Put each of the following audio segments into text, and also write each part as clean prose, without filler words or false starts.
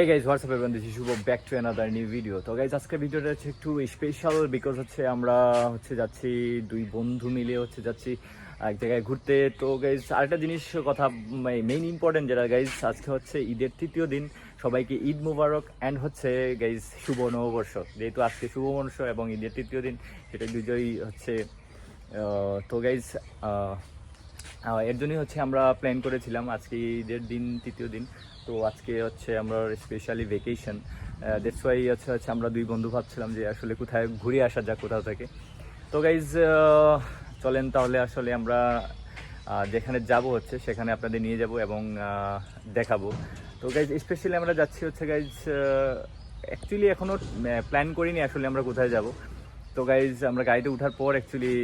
Hey guys, what's up everyone? This is Shubho back to another new video. তো guys আজকে ভিডিওটা হচ্ছে একটু স্পেশাল বিকজ হচ্ছে আমরা হচ্ছে যাচ্ছি দুই বন্ধু মিলে হচ্ছে যাচ্ছি এক জায়গায় ঘুরতে। তো গাইজ আরেকটা জিনিস কথা মেইন ইম্পর্টেন্ট যেটা গাইজ আজকে হচ্ছে ঈদের তৃতীয় দিন, সবাইকে ঈদ মুবারক অ্যান্ড হচ্ছে গাইজ শুভ নববর্ষ। যেহেতু আজকে শুভ নববর্ষ এবং ঈদের তৃতীয় দিন, সেটা দুটোই হচ্ছে। তো গাইজ এর জন্যই হচ্ছে আমরা প্ল্যান করেছিলাম আজকে ঈদের দিন তৃতীয় দিন। তো আজকে হচ্ছে আমরা স্পেশালি ভেকেশন, দ্যাটস ওয়াই হচ্ছে আমরা দুই বন্ধু ভাবছিলাম যে আসলে কোথায় ঘুরে আসা যাক কোথাও থেকে। তো গাইজ চলেন তাহলে আসলে আমরা যেখানে যাব হচ্ছে সেখানে আপনাদের নিয়ে যাব এবং দেখাবো। তো গাইজ স্পেশালি আমরা যাচ্ছি হচ্ছে গাইজ অ্যাকচুয়ালি এখনও প্ল্যান করিনি আসলে আমরা কোথায় যাব। তো গাইজ আমরা গাড়িতে ওঠার পর অ্যাকচুয়ালি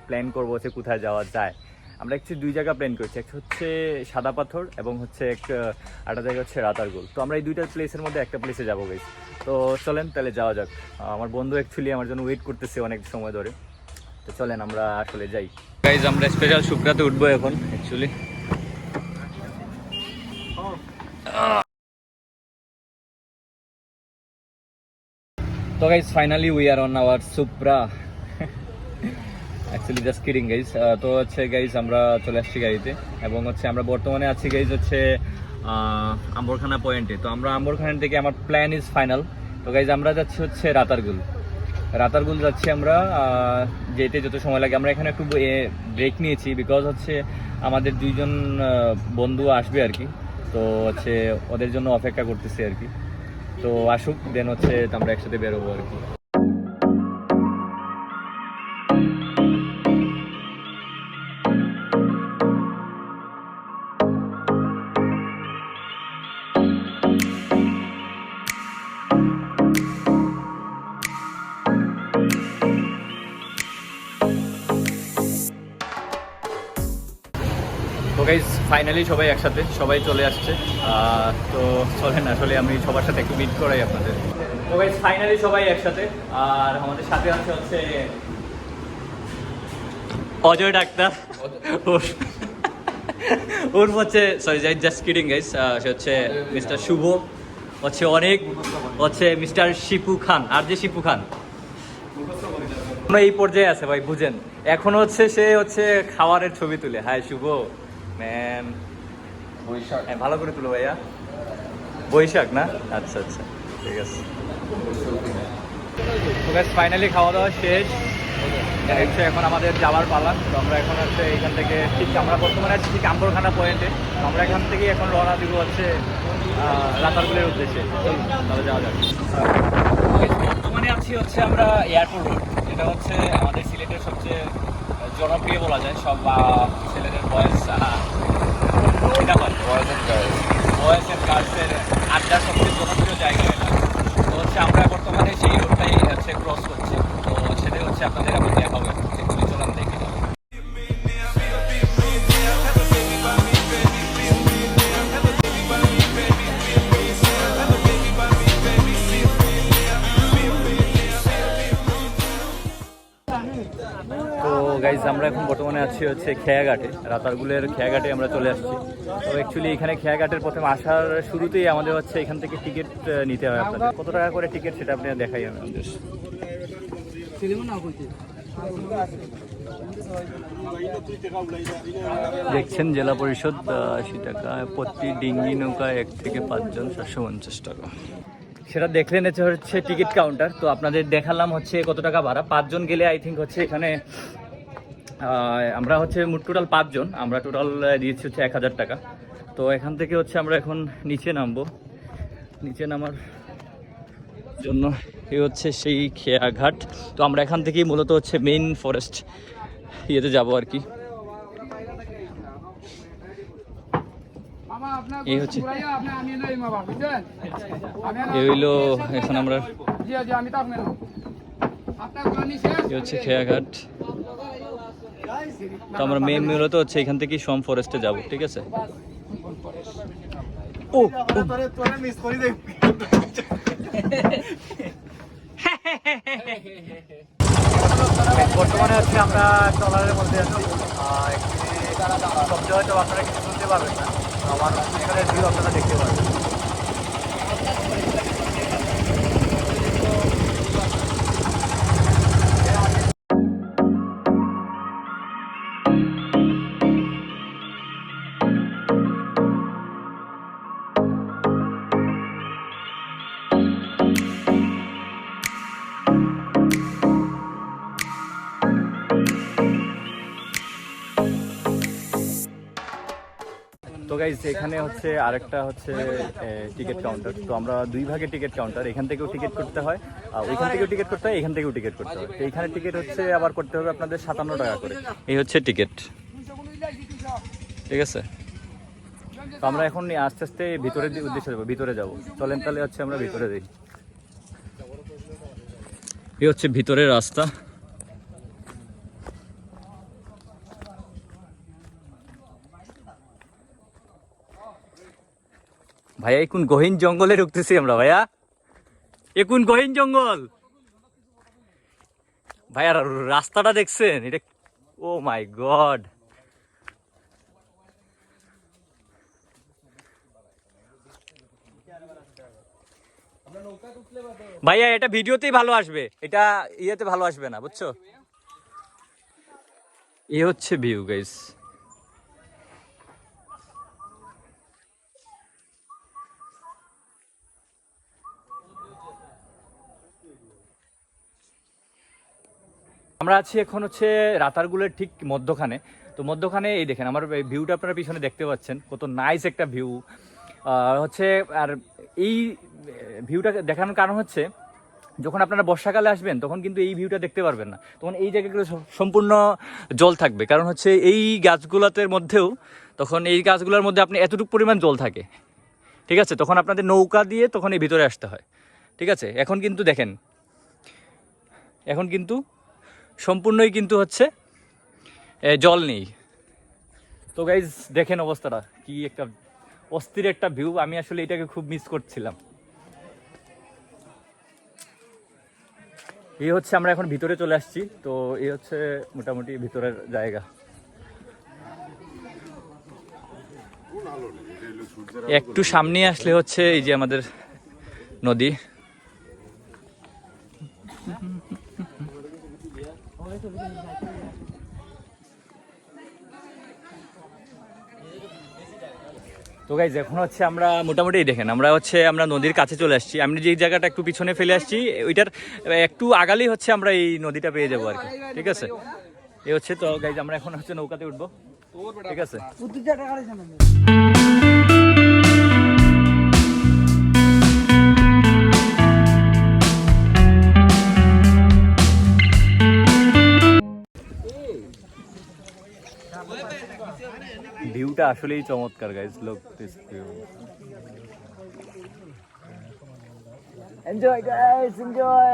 প্ল্যান করবো হচ্ছে কোথায় যাওয়া যায়। আমরা অ্যাকচুয়ালি দুই জায়গা প্ল্যান করছি, একটা হচ্ছে সাদা পাথর এবং হচ্ছে একটা জায়গা হচ্ছে রাতারগুল। তো আমরা এই দুইটা প্লেসের মধ্যে একটা প্লেসে যাবো গাইজ। তো চলেন তাহলে যাওয়া যাক। আমার বন্ধু অ্যাকচুয়ালি আমার জন্য ওয়েট করতেছে অনেক সময় ধরে। তো চলেন আমরা আসলে যাই গাইজ। আমরা স্পেশাল শুক্রাতে উঠবো এখন অ্যাকচুয়ালি। তো guys finally we are on our Supra, actually just kidding guys. তো হচ্ছে গাইজ আমরা চলে আসছি গাড়িতে এবং হচ্ছে আমরা বর্তমানে আছি গাইজ হচ্ছে আম্বরখানা পয়েন্টে। তো আমরা আম্বরখানা থেকে আমার প্ল্যান ইজ ফাইনাল। তো গাইজ আমরা যাচ্ছি হচ্ছে রাতারগুল যাচ্ছি আমরা। যেতে যত সময় লাগে, আমরা এখানে একটু ব্রেক নিয়েছি বিকজ হচ্ছে আমাদের দুইজন বন্ধু আসবে আর কি। তো হচ্ছে ওদের জন্য অপেক্ষা করতেছি আর কি। তো আসুক দেন হচ্ছে আমরা একসাথে বেরোবো আর কি। তো গাইজ ফাইনালি সবাই একসাথে, সবাই চলে আসছে। তো চলেন আসলে আমি সবার সাথে একটু মিট করাই আপনাদের। তো গাইজ ফাইনালি সবাই একসাথে, আর আমাদের সাথে আছে হচ্ছে অজয় ডাক্তার, ওর হচ্ছে সরি জাস্ট কিডিং গাইজ, সে হচ্ছে মিস্টার শুভ, হচ্ছে অনেক হচ্ছে মিস্টার শিপু খান, আর যে শিপু খান এই পর্যায়ে আছে ভাই, বুঝেন। এখন হচ্ছে সে হচ্ছে খাওয়ারের ছবি তুলে। হাই শুভ ম্যাম, বৈশাখ ভালো করে তুলো ভাইয়া। বৈশাখ না, আচ্ছা আচ্ছা ঠিক আছে। ফাইনালি খাওয়া দাওয়া শেষ, হচ্ছে এখন আমাদের যাওয়ার পালা। তো আমরা এখন হচ্ছে এখান থেকে ঠিক আমরা বর্তমানে আছি ঠিক আম্বরখানা পয়েন্টে। তো আমরা এখান থেকে এখন রওনা দিব হচ্ছে রাতারগুলের উদ্দেশ্যে। তাহলে যাওয়া যাক। বর্তমানে আছি হচ্ছে আমরা এয়ারপোর্ট রোড, যেটা হচ্ছে আমাদের সিলেটের সবচেয়ে জনপ্রিয় বলা যায়। সব ছেলেদের বয়স গার্লসের আড্ডার সবচেয়ে জনপ্রিয় জায়গা এটা। তো হচ্ছে আমরা বর্তমানে সেই রোডটাই হচ্ছে ক্রস করছি। তো সেটাই হচ্ছে আপনাদের আমি দেখাবো, একটু চলান দেখি। তো গাইজ আমরা এখন বর্তমানে আছি হচ্ছে খেয়াঘাটে, রাতারগুলের খেয়াঘাটে আমরা চলে আসছি। তো অ্যাকচুয়ালি এখানে খেয়াঘাটের প্রথমে আসার শুরুতেই আমাদের হচ্ছে এখান থেকে টিকিট নিতে হয়। আপনাদের কত টাকা করে টিকিট সেটা আপনি দেখাই আমাদের। দেখছেন জেলা পরিষদ 80 টাকা, প্রতি ডিঙ্গি নৌকায় 1 থেকে 5 জন 750 টাকা। সেটা দেখলেন হচ্ছে টিকিট কাউন্টার। তো আপনাদের দেখালাম হচ্ছে কত টাকা ভাড়া। 5 জন গেলে আই থিঙ্ক হচ্ছে এখানে আমরা হচ্ছে মোট টোটাল 5 জন, আমরা টোটাল দিয়েছি হচ্ছে 1000 টাকা। তো এখান থেকে হচ্ছে আমরা এখন নিচে নামবো। নিচে নামার জন্য এই হচ্ছে সেই খেয়াঘাট। তো আমরা এখান থেকেই মূলত হচ্ছে মেইন ফরেস্ট ইয়েতে যাবো আর কি। এই হচ্ছে এই হইলো এখন আমরা এই হচ্ছে খেয়াঘাট। তো আমরা মেইন মূলত হচ্ছে এখান থেকেই সোম ফরেস্টে যাব, ঠিক আছে। ও বর্তমানে হচ্ছে আমরা ট্রলারের মধ্যে আছি। শব্দ হয়তো আপনারা কিছু শুনতে পারবেন না, আমার এখানে ভিউ আপনারা দেখতে পারবেন। তো গাইজ এখানে হচ্ছে আরেকটা হচ্ছে টিকিট কাউন্টার। তো আমরা দুই ভাগে টিকিট কাউন্টার, এখান থেকেও টিকিট করতে হয়, ওইখান থেকেও টিকিট করতে হয়, এখান থেকেও টিকিট করতে হয়। তো এইখানে টিকিট হচ্ছে আবার করতে হবে আপনাদের 57 টাকা করে। এই হচ্ছে টিকিট, ঠিক আছে। তো আমরা এখন আস্তে আস্তে ভিতরের উদ্দেশ্যে যাবো, ভিতরে যাবো। চলেন তাহলে হচ্ছে আমরা ভিতরে যাই। এই হচ্ছে ভিতরের রাস্তা। ভাইয়া এই কোন গহীন জঙ্গলে ঢুকতেছি আমরা ভাইয়া, এ কোন গহীন জঙ্গল ভাইয়া। রাস্তাটা দেখছেন এটা? ও মাই গড, ভাইয়া এটা ভিডিওতেই ভালো আসবে, এটা ইয়েতে ভালো আসবে না, বুঝছো? এ হচ্ছে ভিউ গাইস। আমরা আছি এখন হচ্ছে রাতারগুলের ঠিক মধ্যখানে। তো মধ্যখানে এই দেখেন আমার ভিউটা আপনারা পিছনে দেখতে পাচ্ছেন, কত নাইস একটা ভিউ হচ্ছে। আর এই ভিউটা দেখানোর কারণ হচ্ছে যখন আপনারা বর্ষাকালে আসবেন তখন কিন্তু এই ভিউটা দেখতে পারবেন না, তখন এই জায়গাগুলো সম্পূর্ণ জল থাকবে। কারণ হচ্ছে এই গাছগুলোতে মধ্যেও তখন এই গাছগুলোর মধ্যে আপনি এতটুকু পরিমাণ জল থাকে, ঠিক আছে। তখন আপনাদের নৌকা দিয়ে তখন এই ভিতরে আসতে হয়, ঠিক আছে। এখন কিন্তু দেখেন, এখন কিন্তু সম্পূর্ণই কিন্তু হচ্ছে জল নেই। তো গাইজ দেখেন অবস্থাটা কি একটা অস্থির একটা ভিউ। আমি আসলে এটাকে খুব মিস করছিলাম। এই হচ্ছে আমরা এখন ভিতরে চলে আসছি। তো এই হচ্ছে মোটামুটি ভিতরের জায়গা। একটু সামনে আসলে হচ্ছে এই যে আমাদের নদী। তো গাইজ এখন হচ্ছে আমরা মোটামুটি দেখেন আমরা নদীর কাছে চলে আসছি। আমি যে জায়গাটা একটু পিছনে ফেলে আসছি ওইটার একটু আগালেই হচ্ছে আমরা এই নদীটা পেয়ে যাবো আর কি, ঠিক আছে। এই হচ্ছে, তো গাইজ আমরা এখন হচ্ছে নৌকাতে উঠবো, ঠিক আছে। ভিউটা আসলেই চমৎকার guys, look this view. Enjoy guys, enjoy,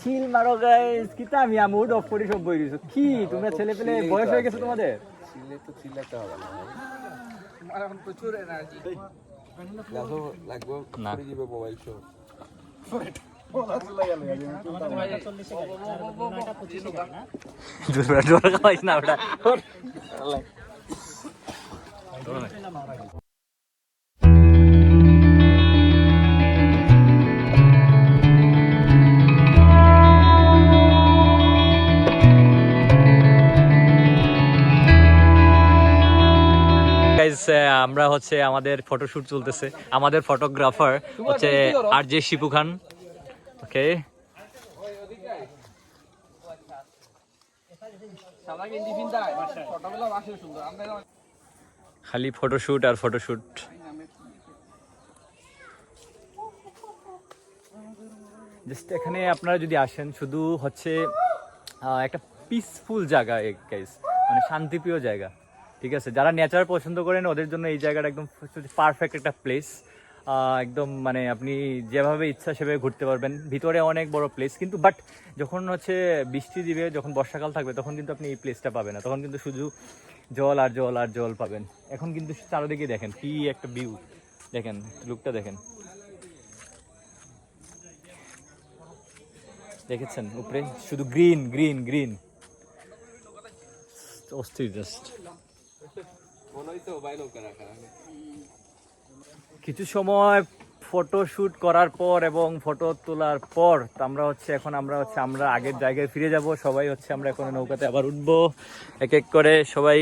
chill মারো গাইস। কিতা আমি মুড অফ করে সব বই দিছো কি? তোমরা ছেলে পেলে বয়স হয়ে গেছে তোমাদের? চিলে তো চিল্লাতে হবে না, আমার এখন প্রচুর এনার্জি লাগবে। না করে দিবে মোবাইল শো। না ওটা আমরা হচ্ছে আমাদের ফটোশুট চলতেছে। আমাদের ফটোগ্রাফার হচ্ছে আরজে শিপু খান, ওকে। খালি ফটোশুট আর ফটোশুট। জাস্ট এখানে আপনারা যদি আসেন, শুধু হচ্ছে একটা পিসফুল জায়গা গাইস, মানে শান্তিপ্রিয় জায়গা, ঠিক আছে। যারা নেচার পছন্দ করেন ওদের জন্য এই জায়গাটা একদম পারফেক্ট একটা প্লেস। একদম মানে আপনি যেভাবে ইচ্ছা সেভাবে ঘুরতে পারবেন। ভিতরে অনেক বড় প্লেস, কিন্তু বাট যখন হচ্ছে বৃষ্টি দিবে, যখন বর্ষাকাল থাকবে, তখন কিন্তু আপনি এই প্লেসটা পাবেন না। তখন কিন্তু শুধু জল আর জল আর জল পাবেন। এখন কিন্তু চারিদিকে দেখেন কি একটা ভিউ, দেখেন লুকটা দেখেন, দেখেছেন উপরে শুধু গ্রিন গ্রিন গ্রিন, অস্থির জাস্ট। কিছু সময় ফটো শুট করার পর এবং ফটো তোলার পর আমরা আগের জায়গায় ফিরে যাব। সবাই হচ্ছে আমরা এখন নৌকাতে আবার উঠবো এক এক করে সবাই।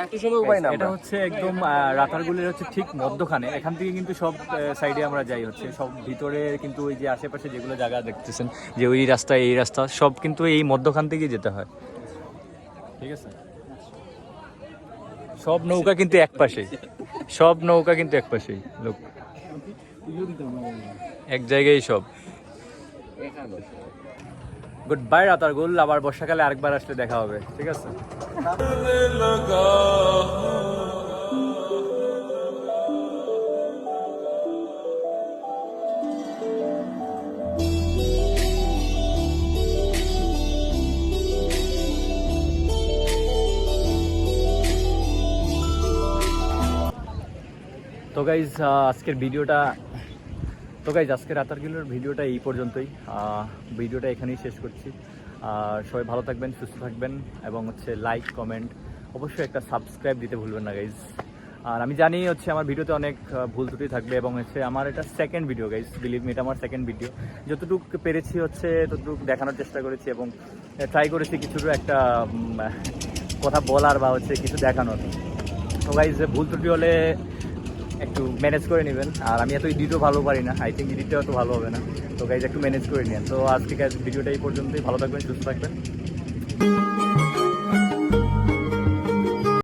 একটু সময় পাই না এটা হচ্ছে একদম রাতারগুলের হচ্ছে ঠিক মধ্যখানে। এখান থেকে কিন্তু সব সাইডে আমরা যাই হচ্ছে সব ভিতরে, কিন্তু ওই যে আশেপাশে যেগুলো জায়গা দেখতেছেন যে ওই রাস্তা এই রাস্তা সব কিন্তু এই মধ্যখান থেকেই যেতে হয়, ঠিক আছে। সব নৌকা কিন্তু এক পাশেই, সব নৌকা কিন্তু এক পাশেই, লোক এক জায়গায় সব। গুড বাই রাতারগুল, আবার বর্ষাকালে আরেকবার আসলে দেখা হবে, ঠিক আছে। তো গাইজ আজকের ভিডিওটা, আজকের রাতারগুলের ভিডিওটা এই পর্যন্তই। ভিডিওটা এখানেই শেষ করছি। আর সবাই ভালো থাকবেন, সুস্থ থাকবেন, এবং হচ্ছে লাইক কমেন্ট অবশ্যই একটা সাবস্ক্রাইব দিতে ভুলবেন না গাইজ। আর আমি জানি হচ্ছে আমার ভিডিওতে অনেক ভুল ত্রুটি থাকবে, এবং হচ্ছে আমার এটা second video guys, believe me, এটা আমার সেকেন্ড ভিডিও। যতটুকু পেরেছি হচ্ছে ততটুকু দেখানোর চেষ্টা করেছি, এবং ট্রাই করেছি কিছু একটা কথা বলার বা হচ্ছে কিছু দেখানোর। তো গাইজ ভুল ত্রুটি হলে একটু ম্যানেজ করে নেবেন। আর আমি এত এডিটও ভালো পারি না, আই থিঙ্ক এডিটটা অত ভালো হবে না। তো গাইজ একটু ম্যানেজ করে নিন। তো আজকে ভিডিওটা এই পর্যন্তই, ভালো থাকবেন, সুস্থ থাকবেন।